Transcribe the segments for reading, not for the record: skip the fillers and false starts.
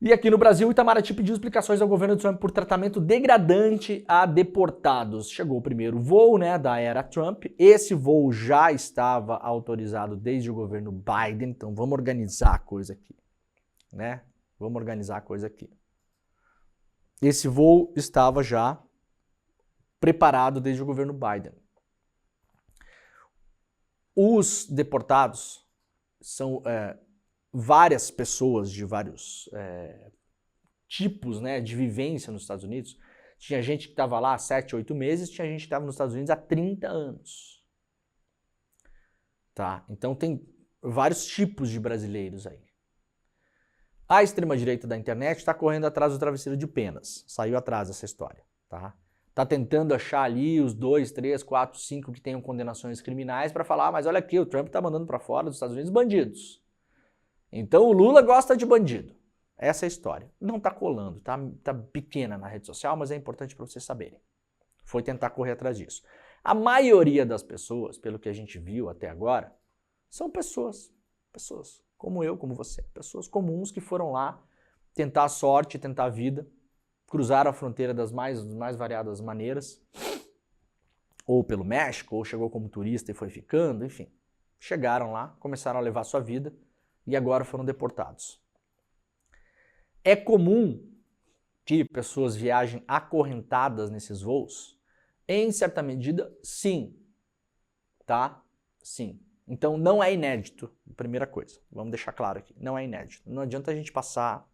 E aqui no Brasil, o Itamaraty pediu explicações ao governo de Trump por tratamento degradante a deportados. Chegou o primeiro voo, né, da era Trump. Esse voo já estava autorizado desde o governo Biden, então vamos organizar a coisa aqui, né? Vamos organizar a coisa aqui. Esse voo estava já preparado desde o governo Biden. Os deportados são várias pessoas de vários tipos, né, de vivência nos Estados Unidos. Tinha gente que estava lá há 7, 8 meses, tinha gente que estava nos Estados Unidos há 30 anos. Tá? Então tem vários tipos de brasileiros aí. A extrema-direita da internet está correndo atrás do travesseiro de penas. Saiu atrás dessa história. Tá? Tá tentando achar ali os 2, 3, 4, 5 que tenham condenações criminais para falar, mas olha aqui, o Trump está mandando para fora dos Estados Unidos bandidos. Então o Lula gosta de bandido. Essa é a história. Não tá colando, tá pequena na rede social, mas é importante para vocês saberem. Foi tentar correr atrás disso. A maioria das pessoas, pelo que a gente viu até agora, são pessoas como eu, como você, pessoas comuns que foram lá tentar a sorte, tentar a vida, cruzaram a fronteira das mais variadas maneiras, ou pelo México, ou chegou como turista e foi ficando, enfim. Chegaram lá, começaram a levar sua vida e agora foram deportados. É comum que pessoas viajem acorrentadas nesses voos? Em certa medida, sim. Tá? Sim. Então não é inédito, primeira coisa. Vamos deixar claro aqui, não é inédito. Não adianta a gente passar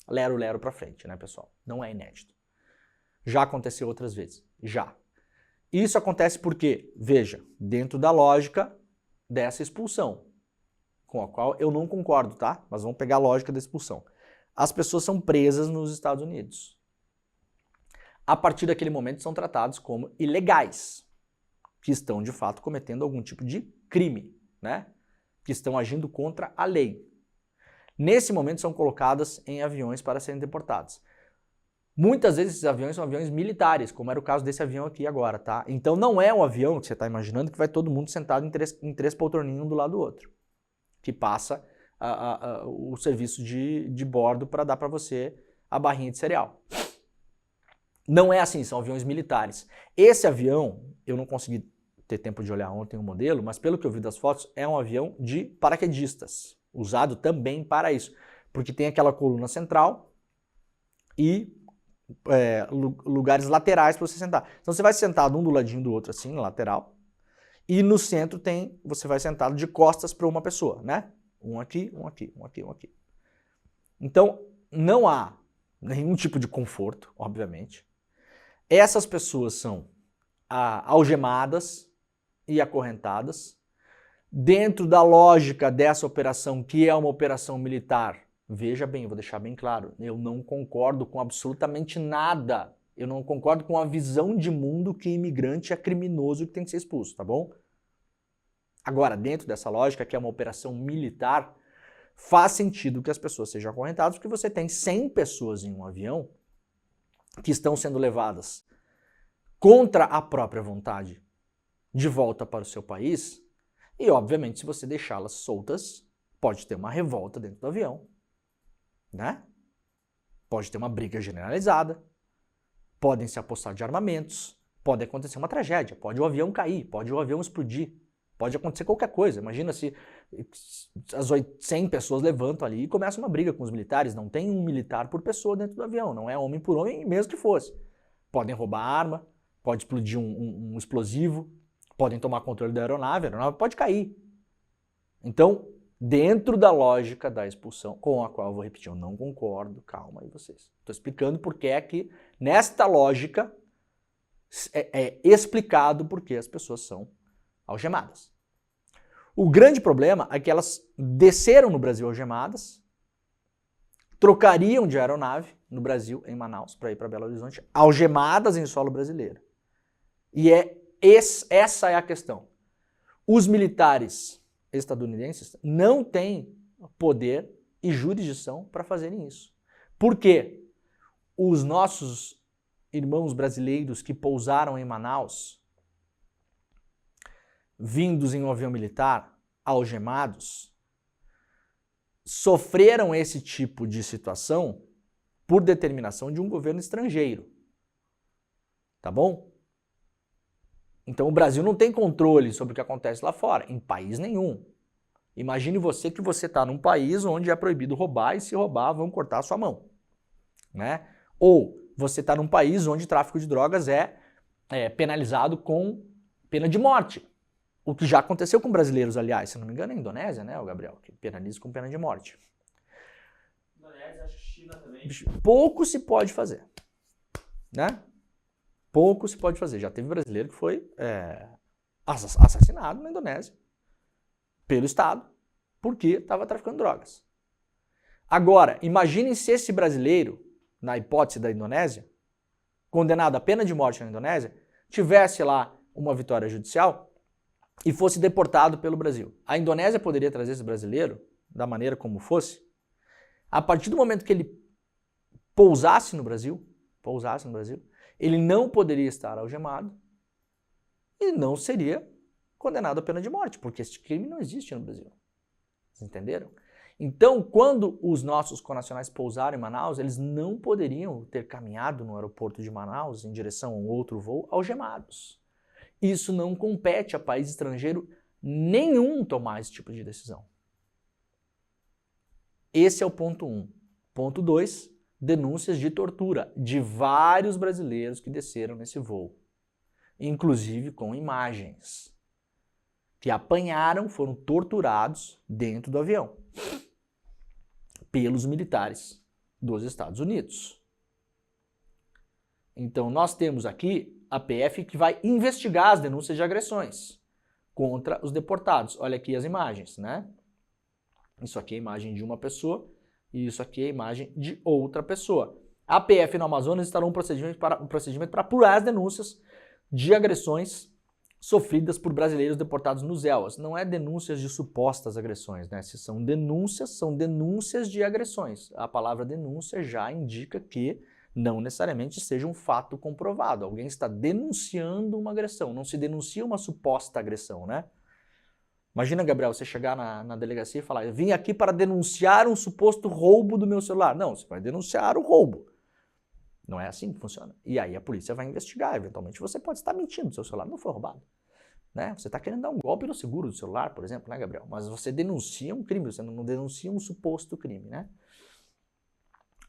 lero-lero pra frente, né, pessoal? Não é inédito. Já aconteceu outras vezes, já. Isso acontece porque, veja, dentro da lógica dessa expulsão, com a qual eu não concordo, tá? Mas vamos pegar a lógica da expulsão. As pessoas são presas nos Estados Unidos. A partir daquele momento são tratados como ilegais, que estão de fato cometendo algum tipo de crime, né? Que estão agindo contra a lei. Nesse momento são colocadas em aviões para serem deportadas. Muitas vezes esses aviões são aviões militares, como era o caso desse avião aqui agora, tá? Então não é um avião que você está imaginando que vai todo mundo sentado em três poltroninhas um do lado do outro, que passa o serviço de bordo para dar para você a barrinha de cereal. Não é assim, são aviões militares. Esse avião, eu não consegui ter tempo de olhar ontem o modelo, mas pelo que eu vi das fotos, é um avião de paraquedistas, usado também para isso, porque tem aquela coluna central e lugares laterais para você sentar. Então você vai sentado um do ladinho do outro assim, na lateral, e no centro você vai sentado de costas para uma pessoa, né? Um aqui, um aqui, um aqui, um aqui. Então não há nenhum tipo de conforto, obviamente. Essas pessoas são algemadas e acorrentadas. Dentro da lógica dessa operação, que é uma operação militar, veja bem, vou deixar bem claro, eu não concordo com absolutamente nada. Eu não concordo com a visão de mundo que imigrante é criminoso e que tem que ser expulso, tá bom? Agora, dentro dessa lógica, que é uma operação militar, faz sentido que as pessoas sejam acorrentadas, porque você tem 100 pessoas em um avião que estão sendo levadas contra a própria vontade de volta para o seu país, e obviamente se você deixá-las soltas, pode ter uma revolta dentro do avião, né? Pode ter uma briga generalizada, podem se apossar de armamentos, pode acontecer uma tragédia, pode o avião cair, pode o avião explodir, pode acontecer qualquer coisa. Imagina se as 100 pessoas levantam ali e começa uma briga com os militares, não tem um militar por pessoa dentro do avião, não é homem por homem, mesmo que fosse. Podem roubar arma, pode explodir um explosivo, podem tomar controle da aeronave, a aeronave pode cair. Então, dentro da lógica da expulsão, com a qual eu vou repetir, eu não concordo, calma aí vocês. Estou explicando porque é que, nesta lógica, é explicado porque as pessoas são algemadas. O grande problema é que elas desceram no Brasil algemadas, trocariam de aeronave no Brasil, em Manaus, para ir para Belo Horizonte, algemadas em solo brasileiro. E essa é a questão. Os militares estadunidenses não têm poder e jurisdição para fazerem isso. Por quê? Os nossos irmãos brasileiros que pousaram em Manaus, vindos em um avião militar, algemados, sofreram esse tipo de situação por determinação de um governo estrangeiro. Tá bom? Então o Brasil não tem controle sobre o que acontece lá fora, em país nenhum. Imagine você que você está num país onde é proibido roubar e se roubar vão cortar a sua mão. Né? Ou você está num país onde tráfico de drogas é penalizado com pena de morte. O que já aconteceu com brasileiros, aliás, se não me engano, é a Indonésia, né, o Gabriel, que penaliza com pena de morte. Indonésia, acho que China também. Pouco se pode fazer, né? Pouco se pode fazer. Já teve brasileiro que foi assassinado na Indonésia pelo Estado porque estava traficando drogas. Agora, imaginem se esse brasileiro, na hipótese da Indonésia, condenado à pena de morte na Indonésia, tivesse lá uma vitória judicial e fosse deportado pelo Brasil. A Indonésia poderia trazer esse brasileiro da maneira como fosse. A partir do momento que ele pousasse no Brasil, ele não poderia estar algemado e não seria condenado à pena de morte, porque esse crime não existe no Brasil. Vocês entenderam? Então, quando os nossos connacionais pousaram em Manaus, eles não poderiam ter caminhado no aeroporto de Manaus em direção a um outro voo algemados. Isso não compete a país estrangeiro nenhum tomar esse tipo de decisão. Esse é o ponto 1. Ponto 2, denúncias de tortura de vários brasileiros que desceram nesse voo, inclusive com imagens, que apanharam, foram torturados dentro do avião pelos militares dos Estados Unidos. Então nós temos aqui a PF que vai investigar as denúncias de agressões contra os deportados. Olha aqui as imagens, né? Isso aqui é a imagem de uma pessoa e isso aqui é a imagem de outra pessoa. A PF no Amazonas instalou um procedimento para apurar as denúncias de agressões sofridas por brasileiros deportados nos ELAs. Não é denúncias de supostas agressões, né? Se são denúncias de agressões. A palavra denúncia já indica que não necessariamente seja um fato comprovado. Alguém está denunciando uma agressão, não se denuncia uma suposta agressão, né? Imagina, Gabriel, você chegar na delegacia e falar: eu vim aqui para denunciar um suposto roubo do meu celular. Não, você vai denunciar o roubo. Não é assim que funciona. E aí a polícia vai investigar. Eventualmente você pode estar mentindo, seu celular não foi roubado. Né? Você está querendo dar um golpe no seguro do celular, por exemplo, né, Gabriel? Mas você denuncia um crime, você não denuncia um suposto crime, né?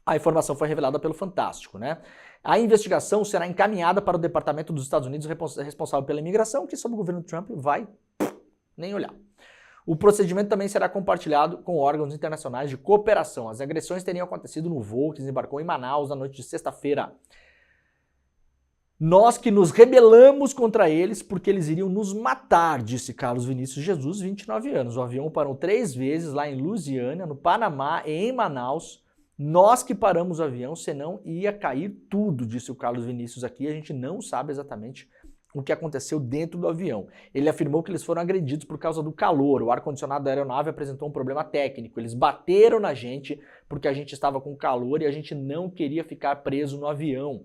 A informação foi revelada pelo Fantástico, né? A investigação será encaminhada para o Departamento dos Estados Unidos responsável pela imigração, que sob o governo Trump vai nem olhar. O procedimento também será compartilhado com órgãos internacionais de cooperação. As agressões teriam acontecido no voo que desembarcou em Manaus na noite de sexta-feira. Nós que nos rebelamos contra eles porque eles iriam nos matar, disse Carlos Vinícius Jesus, 29 anos. O avião parou 3 vezes lá em Lusiânia, no Panamá e em Manaus. Nós que paramos o avião, senão ia cair tudo, disse o Carlos Vinícius aqui. A gente não sabe exatamente o que aconteceu dentro do avião. Ele afirmou que eles foram agredidos por causa do calor. O ar-condicionado da aeronave apresentou um problema técnico. Eles bateram na gente porque a gente estava com calor e a gente não queria ficar preso no avião.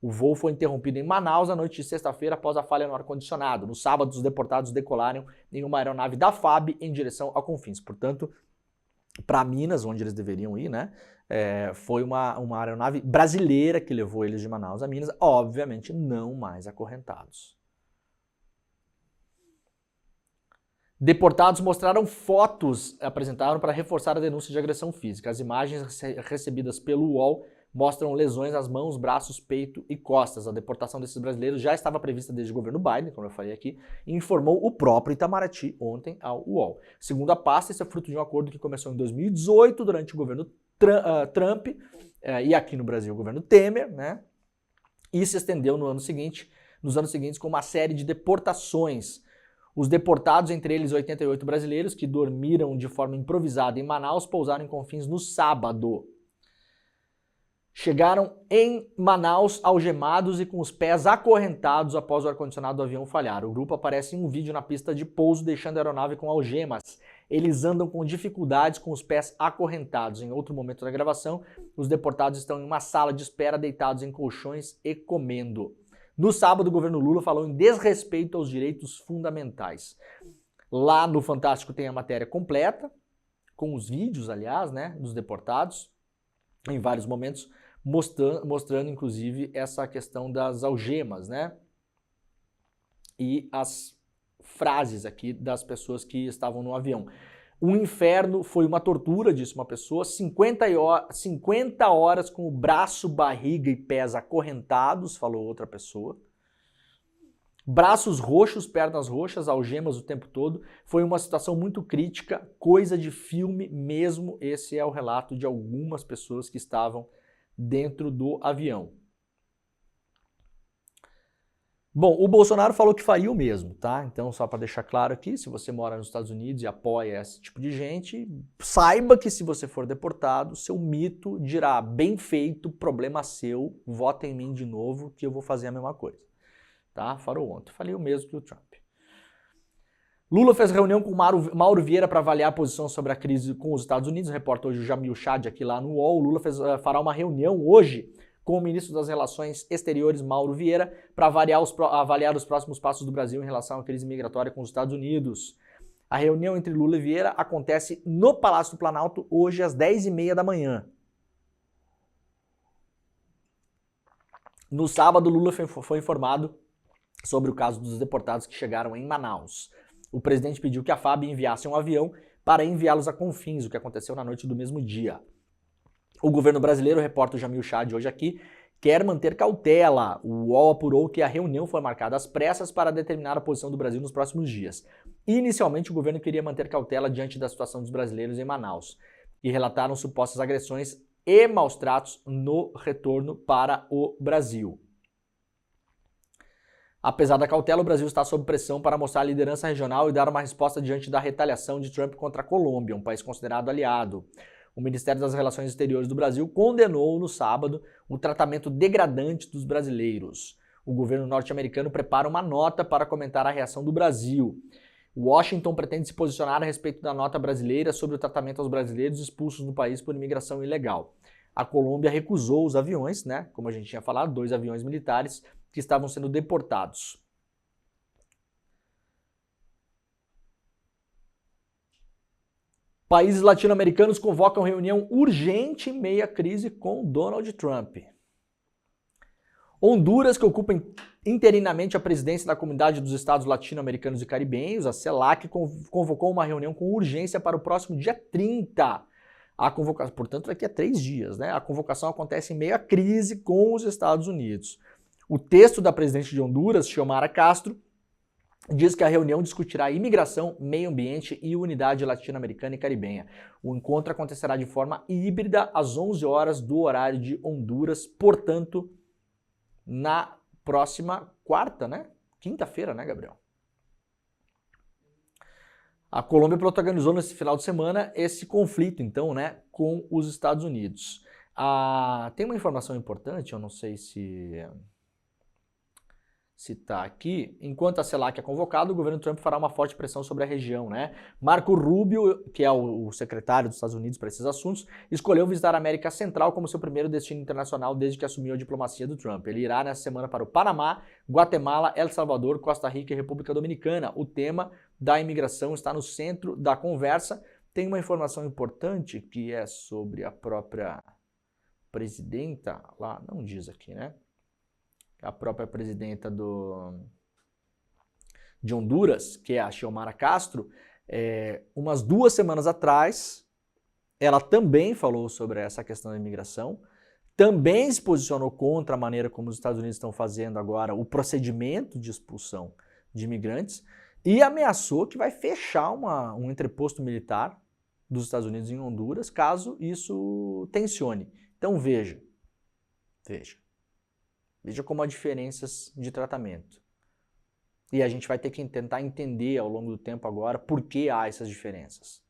O voo foi interrompido em Manaus na noite de sexta-feira após a falha no ar-condicionado. No sábado, os deportados decolaram em uma aeronave da FAB em direção a Confins. Portanto, para Minas, onde eles deveriam ir, né? Foi uma aeronave brasileira que levou eles de Manaus a Minas, obviamente não mais acorrentados. Deportados mostraram fotos, apresentaram para reforçar a denúncia de agressão física. As imagens recebidas pelo UOL mostram lesões nas mãos, braços, peito e costas. A deportação desses brasileiros já estava prevista desde o governo Biden, como eu falei aqui, e informou o próprio Itamaraty ontem ao UOL. Segundo a pasta, isso é fruto de um acordo que começou em 2018, durante o governo Trump, e aqui no Brasil o governo Temer, né? E se estendeu nos anos seguintes com uma série de deportações. Os deportados, entre eles 88 brasileiros que dormiram de forma improvisada em Manaus, pousaram em Confins no sábado. Chegaram em Manaus algemados e com os pés acorrentados após o ar-condicionado do avião falhar. O grupo aparece em um vídeo na pista de pouso deixando a aeronave com algemas. Eles andam com dificuldades com os pés acorrentados. Em outro momento da gravação, os deportados estão em uma sala de espera deitados em colchões e comendo. No sábado, o governo Lula falou em desrespeito aos direitos fundamentais. Lá no Fantástico tem a matéria completa, com os vídeos, aliás, né, dos deportados, em vários momentos, mostrando inclusive essa questão das algemas, né, e as frases aqui das pessoas que estavam no avião. O inferno foi uma tortura, disse uma pessoa, 50 horas com o braço, barriga e pés acorrentados, falou outra pessoa. Braços roxos, pernas roxas, algemas o tempo todo. Foi uma situação muito crítica, coisa de filme mesmo. Esse é o relato de algumas pessoas que estavam dentro do avião. Bom, o Bolsonaro falou que faria o mesmo, tá? Então, só para deixar claro aqui, se você mora nos Estados Unidos e apoia esse tipo de gente, saiba que se você for deportado, seu mito dirá, bem feito, problema seu, vota em mim de novo que eu vou fazer a mesma coisa. Tá? Farou ontem. Falei o mesmo que o Trump. Lula fez reunião com Mauro Vieira para avaliar a posição sobre a crise com os Estados Unidos. Repórter hoje o Jamil Chad aqui lá no UOL. Lula fará uma reunião hoje com o ministro das Relações Exteriores, Mauro Vieira, para avaliar os próximos passos do Brasil em relação à crise migratória com os Estados Unidos. A reunião entre Lula e Vieira acontece no Palácio do Planalto hoje às 10h30 da manhã. No sábado, Lula foi informado sobre o caso dos deportados que chegaram em Manaus. O presidente pediu que a FAB enviasse um avião para enviá-los a Confins, o que aconteceu na noite do mesmo dia. O governo brasileiro, repórter Jamil Chad hoje aqui, quer manter cautela. O UOL apurou que a reunião foi marcada às pressas para determinar a posição do Brasil nos próximos dias. Inicialmente, o governo queria manter cautela diante da situação dos brasileiros em Manaus, que relataram supostas agressões e maus tratos no retorno para o Brasil. Apesar da cautela, o Brasil está sob pressão para mostrar a liderança regional e dar uma resposta diante da retaliação de Trump contra a Colômbia, um país considerado aliado. O Ministério das Relações Exteriores do Brasil condenou no sábado o tratamento degradante dos brasileiros. O governo norte-americano prepara uma nota para comentar a reação do Brasil. Washington pretende se posicionar a respeito da nota brasileira sobre o tratamento aos brasileiros expulsos do país por imigração ilegal. A Colômbia recusou os aviões, né? Como a gente tinha falado, 2 aviões militares que estavam sendo deportados. Países latino-americanos convocam reunião urgente em meia crise com Donald Trump. Honduras, que ocupa interinamente a presidência da Comunidade dos Estados Latino-Americanos e Caribenhos, a CELAC, convocou uma reunião com urgência para o próximo dia 30. A convocação, portanto, daqui a 3 dias, né? A convocação acontece em meio à crise com os Estados Unidos. O texto da presidente de Honduras, Xiomara Castro, diz que a reunião discutirá imigração, meio ambiente e unidade latino-americana e caribenha. O encontro acontecerá de forma híbrida às 11 horas do horário de Honduras, portanto, na próxima quarta, né? Quinta-feira, né, Gabriel? A Colômbia protagonizou nesse final de semana esse conflito, então, né, com os Estados Unidos. Tem uma informação importante, eu não sei se está aqui. Enquanto a CELAC é convocada, o governo Trump fará uma forte pressão sobre a região, né? Marco Rubio, que é o secretário dos Estados Unidos para esses assuntos, escolheu visitar a América Central como seu primeiro destino internacional desde que assumiu a diplomacia do Trump. Ele irá nessa semana para o Panamá, Guatemala, El Salvador, Costa Rica e República Dominicana. O tema da imigração está no centro da conversa. Tem uma informação importante que é sobre a própria presidenta, lá não diz aqui, né? A própria presidenta de Honduras, que é a Xiomara Castro, umas 2 semanas atrás, ela também falou sobre essa questão da imigração, também se posicionou contra a maneira como os Estados Unidos estão fazendo agora o procedimento de expulsão de imigrantes e ameaçou que vai fechar um entreposto militar dos Estados Unidos em Honduras caso isso tensione. Então veja. Veja como há diferenças de tratamento. E a gente vai ter que tentar entender ao longo do tempo agora por que há essas diferenças.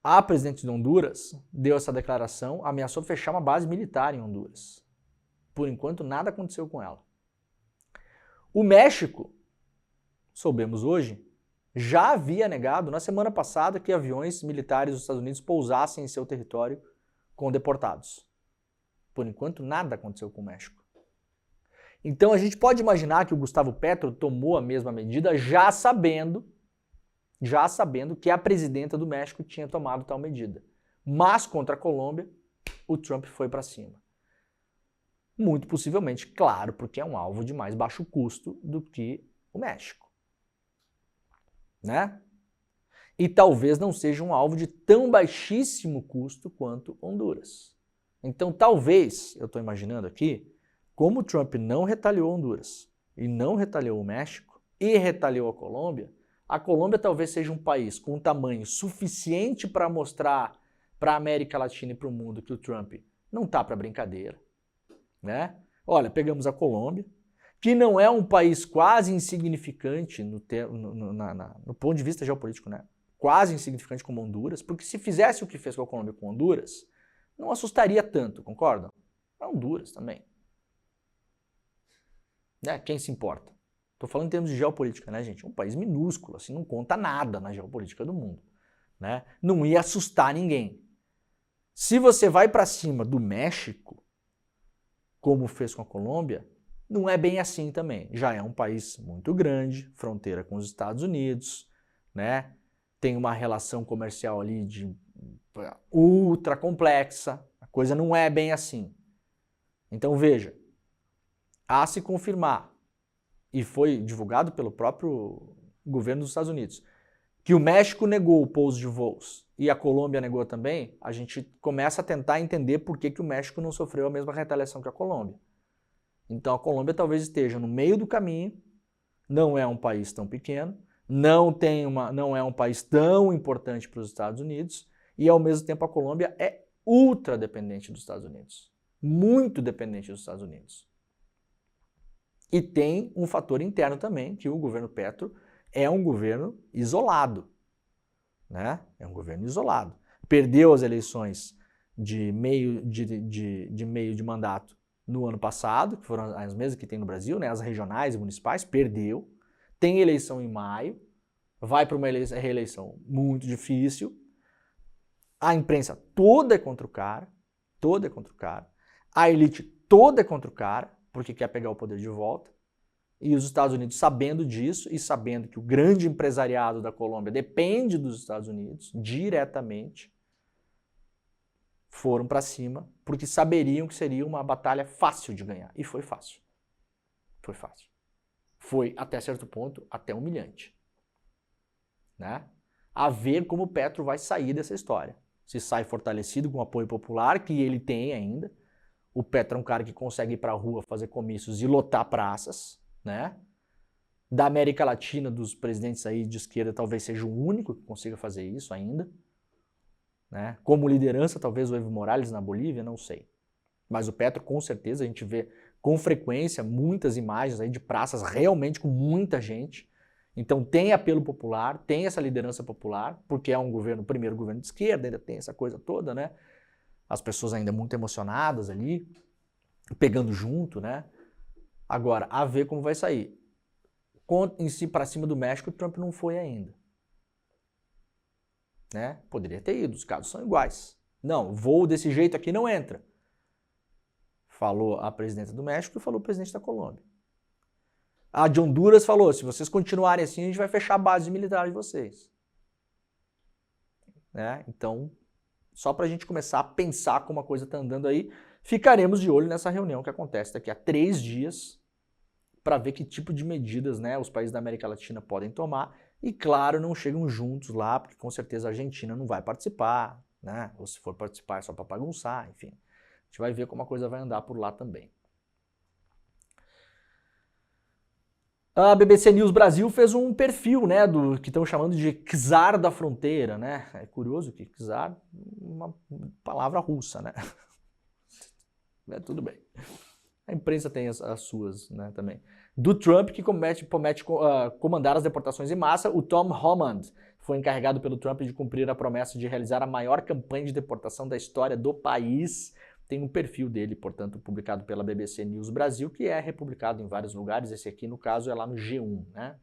A presidente de Honduras deu essa declaração, ameaçou fechar uma base militar em Honduras. Por enquanto, nada aconteceu com ela. O México, soubemos hoje, já havia negado na semana passada que aviões militares dos Estados Unidos pousassem em seu território com deportados. Por enquanto, nada aconteceu com o México. Então, a gente pode imaginar que o Gustavo Petro tomou a mesma medida já sabendo já sabendo que a presidenta do México tinha tomado tal medida. Mas contra a Colômbia, o Trump foi para cima. Muito possivelmente, claro, porque é um alvo de mais baixo custo do que o México. Né? E talvez não seja um alvo de tão baixíssimo custo quanto Honduras. Então talvez, eu estou imaginando aqui, como o Trump não retaliou Honduras e não retaliou o México e retaliou a Colômbia talvez seja um país com um tamanho suficiente para mostrar para a América Latina e para o mundo que o Trump não está para brincadeira. Né? Olha, pegamos a Colômbia, que não é um país quase insignificante no ponto de vista geopolítico, né? Quase insignificante como Honduras, porque se fizesse o que fez com a Colômbia com Honduras, não assustaria tanto, concordam? É Honduras também. Né? Quem se importa? Estou falando em termos de geopolítica, né, gente? Um país minúsculo, assim, não conta nada na geopolítica do mundo. Né? Não ia assustar ninguém. Se você vai para cima do México, como fez com a Colômbia, não é bem assim também. Já é um país muito grande, fronteira com os Estados Unidos, né? Tem uma relação comercial ali de ultra complexa, a coisa não é bem assim. Então veja, a se confirmar, e foi divulgado pelo próprio governo dos Estados Unidos, que o México negou o pouso de voos e a Colômbia negou também, a gente começa a tentar entender por que o México não sofreu a mesma retaliação que a Colômbia. Então a Colômbia talvez esteja no meio do caminho, não é um país tão pequeno, não é um país tão importante para os Estados Unidos e ao mesmo tempo a Colômbia é ultra dependente dos Estados Unidos, muito dependente dos Estados Unidos. E tem um fator interno também, que o governo Petro é um governo isolado, né? É um governo isolado. Perdeu as eleições de meio de mandato no ano passado, que foram as mesmas que tem no Brasil, né? As regionais e municipais, perdeu. Tem eleição em maio, vai para uma reeleição muito difícil. A imprensa toda é contra o cara, toda é contra o cara. A elite toda é contra o cara, porque quer pegar o poder de volta. E os Estados Unidos, sabendo disso e sabendo que o grande empresariado da Colômbia depende dos Estados Unidos diretamente, foram para cima, porque saberiam que seria uma batalha fácil de ganhar. E foi fácil. Foi fácil. Foi, até certo ponto, até humilhante. Né? A ver como o Petro vai sair dessa história. Se sai fortalecido com o apoio popular, que ele tem ainda. O Petro é um cara que consegue ir para a rua, fazer comícios e lotar praças. Né? Da América Latina, dos presidentes aí de esquerda, talvez seja o único que consiga fazer isso ainda. Né? Como liderança, talvez o Evo Morales na Bolívia, não sei. Mas o Petro, com certeza, a gente vê com frequência muitas imagens aí de praças realmente com muita gente. Então tem apelo popular, tem essa liderança popular, porque é um governo, primeiro governo de esquerda, ainda tem essa coisa toda, né? As pessoas ainda muito emocionadas ali, pegando junto, né? Agora, a ver como vai sair. Em si, para cima do México, o Trump não foi ainda. Né? Poderia ter ido, os casos são iguais. Não, voo desse jeito aqui não entra. Falou a presidenta do México e falou o presidente da Colômbia. A de Honduras falou, se vocês continuarem assim, a gente vai fechar a base militar de vocês. Né? Então, só para a gente começar a pensar como a coisa está andando aí, ficaremos de olho nessa reunião que acontece daqui a 3 dias para ver que tipo de medidas, né, os países da América Latina podem tomar. E claro, não chegam juntos lá, porque com certeza a Argentina não vai participar, né? Ou se for participar é só para bagunçar, enfim. A gente vai ver como a coisa vai andar por lá também. A BBC News Brasil fez um perfil, né, do que estão chamando de czar da fronteira, né? É curioso que czar é uma palavra russa, né? Tudo bem. A imprensa tem as suas, né, também. Do Trump, que promete comandar as deportações em massa, o Tom Homan foi encarregado pelo Trump de cumprir a promessa de realizar a maior campanha de deportação da história do país. Tem um perfil dele, portanto, publicado pela BBC News Brasil, que é republicado em vários lugares. Esse aqui, no caso, é lá no G1, né?